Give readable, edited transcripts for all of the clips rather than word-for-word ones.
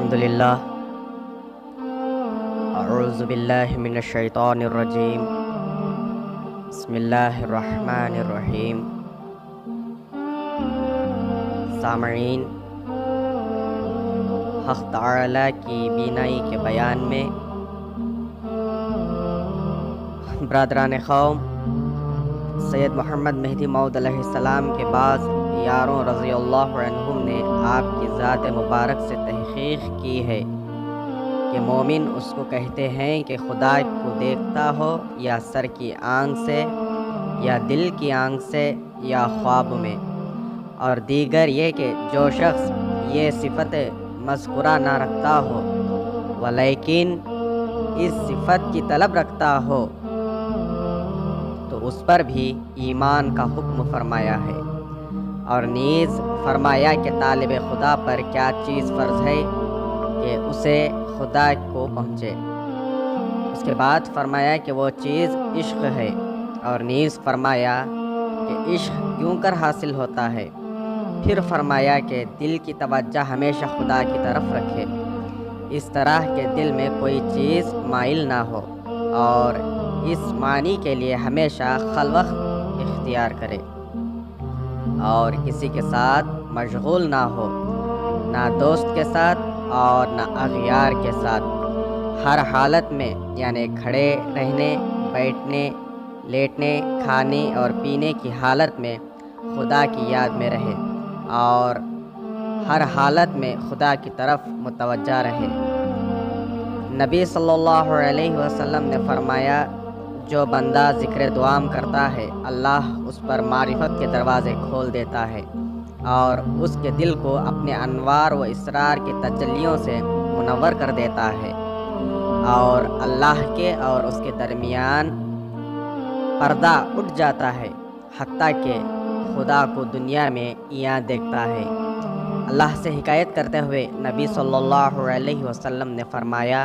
الحمدللہ اعوذ باللہ من الشیطان الرجیم بسم اللہ الرحمن الرحیم۔ سامعین، حق تعالی کی بینائی کے بیان میں برادران قوم سید محمد مہدی موعود علیہ السلام کے بعض یاروں رضی اللہ عنہم نے آپ کی ذات مبارک سے تحقیق کی ہے کہ مومن اس کو کہتے ہیں کہ خدا کو دیکھتا ہو یا سر کی آنکھ سے یا دل کی آنکھ سے یا خواب میں، اور دیگر یہ کہ جو شخص یہ صفت مذکورہ نہ رکھتا ہو ولیکن اس صفت کی طلب رکھتا ہو تو اس پر بھی ایمان کا حکم فرمایا ہے، اور نیز فرمایا کہ طالب خدا پر کیا چیز فرض ہے کہ اسے خدا کو پہنچے۔ اس کے بعد فرمایا کہ وہ چیز عشق ہے، اور نیز فرمایا کہ عشق کیوں کر حاصل ہوتا ہے۔ پھر فرمایا کہ دل کی توجہ ہمیشہ خدا کی طرف رکھے، اس طرح کہ دل میں کوئی چیز مائل نہ ہو، اور اس معنی کے لیے ہمیشہ خلوت اختیار کرے اور کسی کے ساتھ مشغول نہ ہو، نہ دوست کے ساتھ اور نہ اغیار کے ساتھ، ہر حالت میں یعنی کھڑے رہنے، بیٹھنے، لیٹنے، کھانے اور پینے کی حالت میں خدا کی یاد میں رہے، اور ہر حالت میں خدا کی طرف متوجہ رہے۔ نبی صلی اللہ علیہ وسلم نے فرمایا، جو بندہ ذکر دعام کرتا ہے اللہ اس پر معرفت کے دروازے کھول دیتا ہے اور اس کے دل کو اپنے انوار و اسرار کی تجلیوں سے منور کر دیتا ہے، اور اللہ کے اور اس کے درمیان پردہ اٹھ جاتا ہے، حتیٰ کہ خدا کو دنیا میں یہاں دیکھتا ہے۔ اللہ سے حکایت کرتے ہوئے نبی صلی اللہ علیہ وسلم نے فرمایا،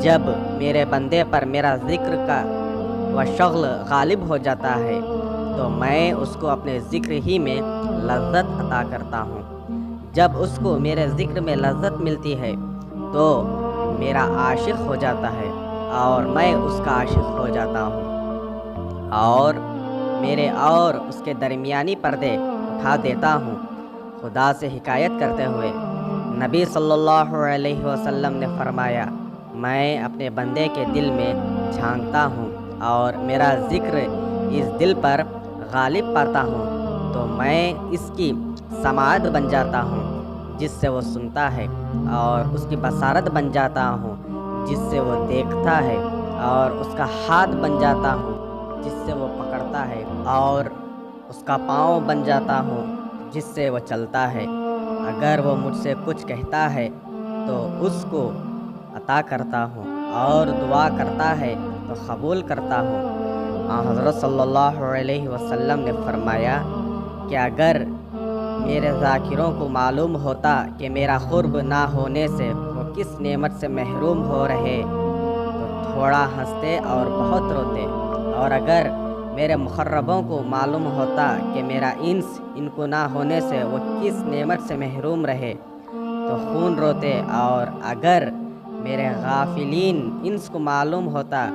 جب میرے بندے پر میرا ذکر کا شغل غالب ہو جاتا ہے تو میں اس کو اپنے ذکر ہی میں لذت عطا کرتا ہوں۔ جب اس کو میرے ذکر میں لذت ملتی ہے تو میرا عاشق ہو جاتا ہے اور میں اس کا عاشق ہو جاتا ہوں، اور میرے اور اس کے درمیانی پردے اٹھا دیتا ہوں۔ خدا سے حکایت کرتے ہوئے نبی صلی اللہ علیہ وسلم نے فرمایا، میں اپنے بندے کے دل میں جھانکتا ہوں اور میرا ذکر اس دل پر غالب پاتا ہوں تو میں اس کی سماعت بن جاتا ہوں جس سے وہ سنتا ہے، اور اس کی بصارت بن جاتا ہوں جس سے وہ دیکھتا ہے، اور اس کا ہاتھ بن جاتا ہوں جس سے وہ پکڑتا ہے، اور اس کا پاؤں بن جاتا ہوں جس سے وہ چلتا ہے۔ اگر وہ مجھ سے کچھ کہتا ہے تو اس کو عطا کرتا ہوں، اور دعا کرتا ہے تو قبول کرتا ہوں۔ حضرت صلی اللہ علیہ وسلم نے فرمایا کہ اگر میرے ذاکروں کو معلوم ہوتا کہ میرا قرب نہ ہونے سے وہ کس نعمت سے محروم ہو رہے تو تھوڑا ہنستے اور بہت روتے، اور اگر میرے مقربوں کو معلوم ہوتا کہ میرا انس ان کو نہ ہونے سے وہ کس نعمت سے محروم رہے تو خون روتے، اور اگر میرے غافلین انس کو معلوم ہوتا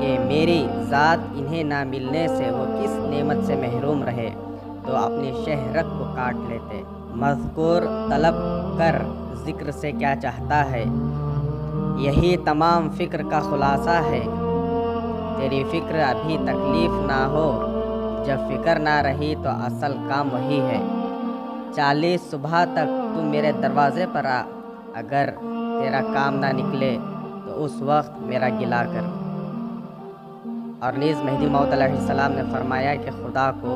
کہ میری ذات انہیں نہ ملنے سے وہ کس نعمت سے محروم رہے تو اپنی شہرت کو کاٹ لیتے۔ مذکور طلب کر ذکر سے کیا چاہتا ہے، یہی تمام فکر کا خلاصہ ہے۔ تیری فکر ابھی تکلیف نہ ہو، جب فکر نہ رہی تو اصل کام وہی ہے۔ 40 صبح تک تو میرے دروازے پر آ، اگر تیرا کام نہ نکلے تو اس وقت میرا گلہ کر۔ اور نیز مہدی موعود علیہ السلام نے فرمایا کہ خدا کو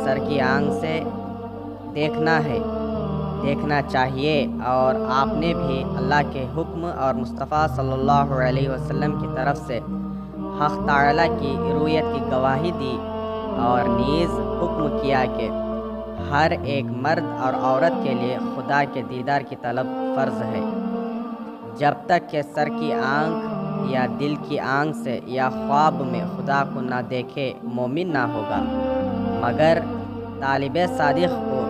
سر کی آنکھ سے دیکھنا ہے، دیکھنا چاہیے، اور آپ نے بھی اللہ کے حکم اور مصطفیٰ صلی اللہ علیہ وسلم کی طرف سے حق تعالی کی رویت کی گواہی دی، اور نیز حکم کیا کہ ہر ایک مرد اور عورت کے لیے خدا کے دیدار کی طلب فرض ہے، جب تک کہ سر کی آنکھ یا دل کی آنکھ سے یا خواب میں خدا کو نہ دیکھے مومن نہ ہوگا، مگر طالب صادق کو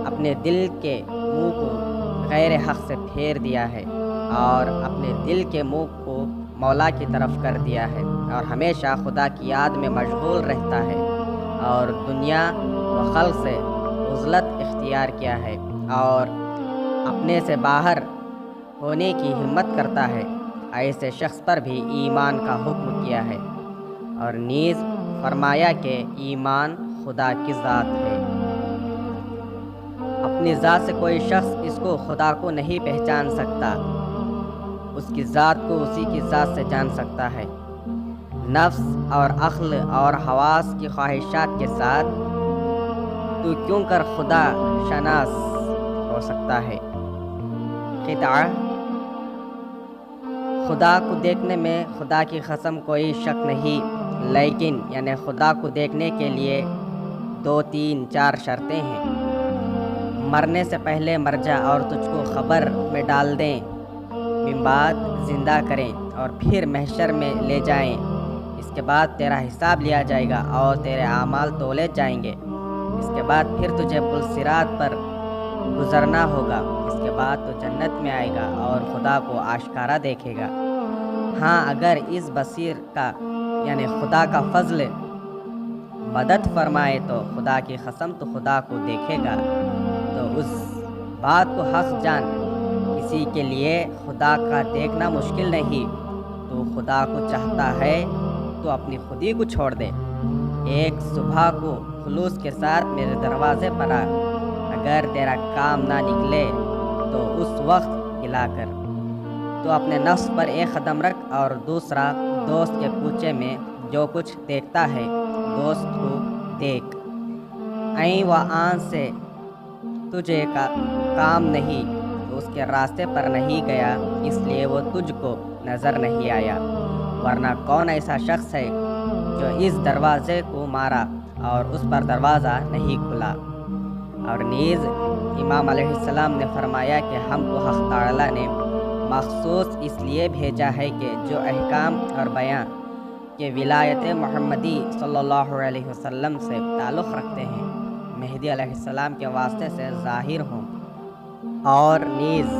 اپنے دل کے منہ کو غیر حق سے پھیر دیا ہے اور اپنے دل کے منہ کو مولا کی طرف کر دیا ہے اور ہمیشہ خدا کی یاد میں مشغول رہتا ہے اور دنیا و خلق سے عزلت اختیار کیا ہے اور اپنے سے باہر ہونے کی ہمت کرتا ہے، ایسے شخص پر بھی ایمان کا حکم کیا ہے اور نیز فرمایا کہ ایمان خدا کی ذات ہے۔ اپنی ذات سے کوئی شخص اس کو خدا کو نہیں پہچان سکتا، اس کی ذات کو اسی کی ذات سے جان سکتا ہے۔ نفس اور عقل اور حواس کی خواہشات کے ساتھ تو کیوں کر خدا شناس ہو سکتا ہے؟ قطعہ: خدا کو دیکھنے میں خدا کی قسم کوئی شک نہیں، لیکن یعنی خدا کو دیکھنے کے لیے 2 3 4 شرطیں ہیں۔ مرنے سے پہلے مر جا اور تجھ کو خبر میں ڈال دیں، من بعد زندہ کریں اور پھر محشر میں لے جائیں، اس کے بعد تیرا حساب لیا جائے گا اور تیرے اعمال تولے جائیں گے، اس کے بعد پھر تجھے پل صراط پر گزرنا ہوگا، اس کے بعد تو جنت میں آئے گا اور خدا کو آشکارا دیکھے گا۔ ہاں اگر اس بصیر کا یعنی خدا کا فضل مدد فرمائے تو خدا کی قسم تو خدا کو دیکھے گا، تو اس بات کو حق جان، کسی کے لیے خدا کا دیکھنا مشکل نہیں۔ تو خدا کو چاہتا ہے تو اپنی خودی کو چھوڑ دے، ایک صبح کو خلوص کے ساتھ میرے دروازے پر آ، اگر تیرا کام نہ نکلے تو اس وقت گلا کر، تو اپنے نفس پر ایک قدم رکھ اور دوسرا دوست کے کوچے میں جو کچھ دیکھتا ہے دوست کو دیکھ، عین و آن سے تجھے کا کام نہیں تو اس کے راستے پر نہیں گیا، اس لیے وہ تجھ کو نظر نہیں آیا، ورنہ کون ایسا شخص ہے جو اس دروازے کو مارا اور اس پر دروازہ نہیں کھلا۔ اور نیز امام علیہ السلام نے فرمایا کہ ہم کو حق تعالی نے مخصوص اس لیے بھیجا ہے کہ جو احکام اور بیان کے ولایت محمدی صلی اللہ علیہ وسلم سے تعلق رکھتے ہیں مہدی علیہ السلام کے واسطے سے ظاہر ہوں۔ اور نیز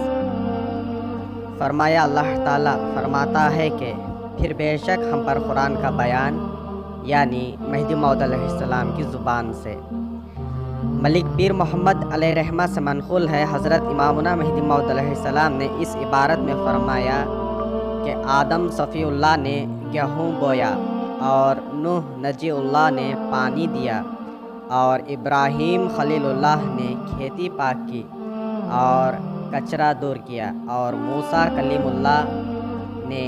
فرمایا اللہ تعالیٰ فرماتا ہے کہ پھر بے شک ہم پر قرآن کا بیان یعنی مہدی موعود علیہ السلام کی زبان سے ملک پیر محمد علیہ رحمہ سے منقول ہے، حضرت امامنا مہدی موعود علیہ السلام نے اس عبارت میں فرمایا کہ آدم صفی اللہ نے گیہوں بویا اور نوح نجی اللہ نے پانی دیا اور ابراہیم خلیل اللہ نے کھیتی پاک کی اور کچرا دور کیا اور موسیٰ کلیم اللہ نے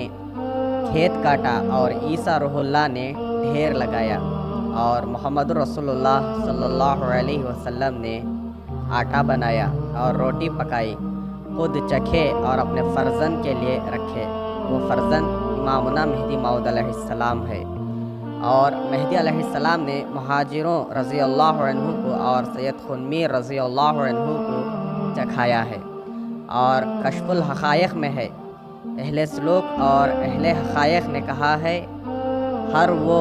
کھیت کاٹا اور عیسیٰ روح اللہ نے ڈھیر لگایا اور محمد رسول اللہ صلی اللہ علیہ وسلم نے آٹا بنایا اور روٹی پکائی، خود چکھے اور اپنے فرزند کے لیے رکھے، وہ فرزند امامنا مہدی موعود علیہ السلام ہے۔ اور مہدی علیہ السلام نے مہاجروں رضی اللہ عنہ کو اور سید خنمیر رضی اللہ عنہ کو چکھایا ہے۔ اور کشف الحقائق میں ہے، اہل سلوک اور اہل حقائق نے کہا ہے ہر وہ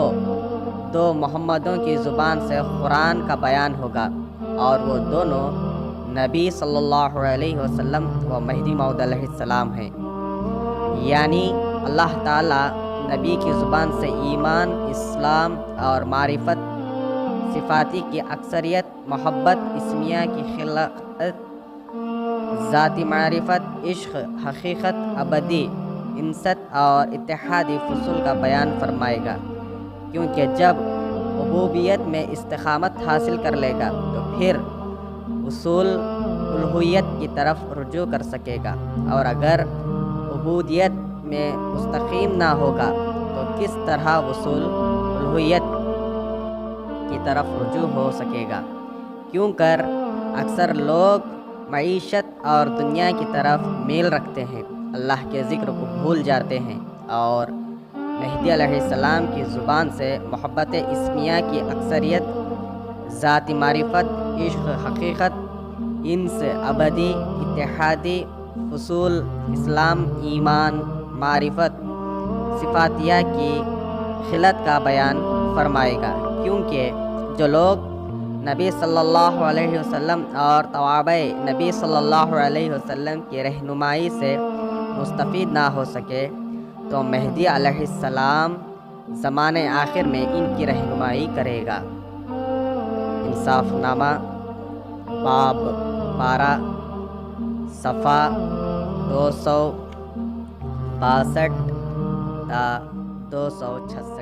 2 محمدوں کی زبان سے قرآن کا بیان ہوگا اور وہ دونوں نبی صلی اللہ علیہ وسلم و مہدی موعود علیہ السلام ہیں، یعنی اللہ تعالیٰ نبی کی زبان سے ایمان، اسلام اور معرفت صفاتی کی اکثریت، محبت اسمیہ کی خلقت، ذاتی معرفت، عشق، حقیقت، ابدی انست اور اتحادی فصول کا بیان فرمائے گا، کیونکہ جب عبودیت میں استقامت حاصل کر لے گا تو پھر اصول الوہیت کی طرف رجوع کر سکے گا، اور اگر عبودیت میں مستقیم نہ ہوگا تو کس طرح اصول الوہیت کی طرف رجوع ہو سکے گا؟ کیوں کر اکثر لوگ معیشت اور دنیا کی طرف میل رکھتے ہیں، اللہ کے ذکر کو بھول جاتے ہیں، اور مہدی علیہ السلام کی زبان سے محبت اسمیہ کی اکثریت، ذاتی معرفت، عشق، حقیقت، انس، ابدی، اتحادی فصول، اسلام، ایمان، معرفت صفاتیہ کی خلت کا بیان فرمائے گا، کیونکہ جو لوگ نبی صلی اللہ علیہ وسلم اور توابع نبی صلی اللہ علیہ وسلم کی رہنمائی سے مستفید نہ ہو سکے تو مہدی علیہ السلام زمانے آخر میں ان کی رہنمائی کرے گا۔ انصاف نامہ باب 12 صفحہ 262 تا 266۔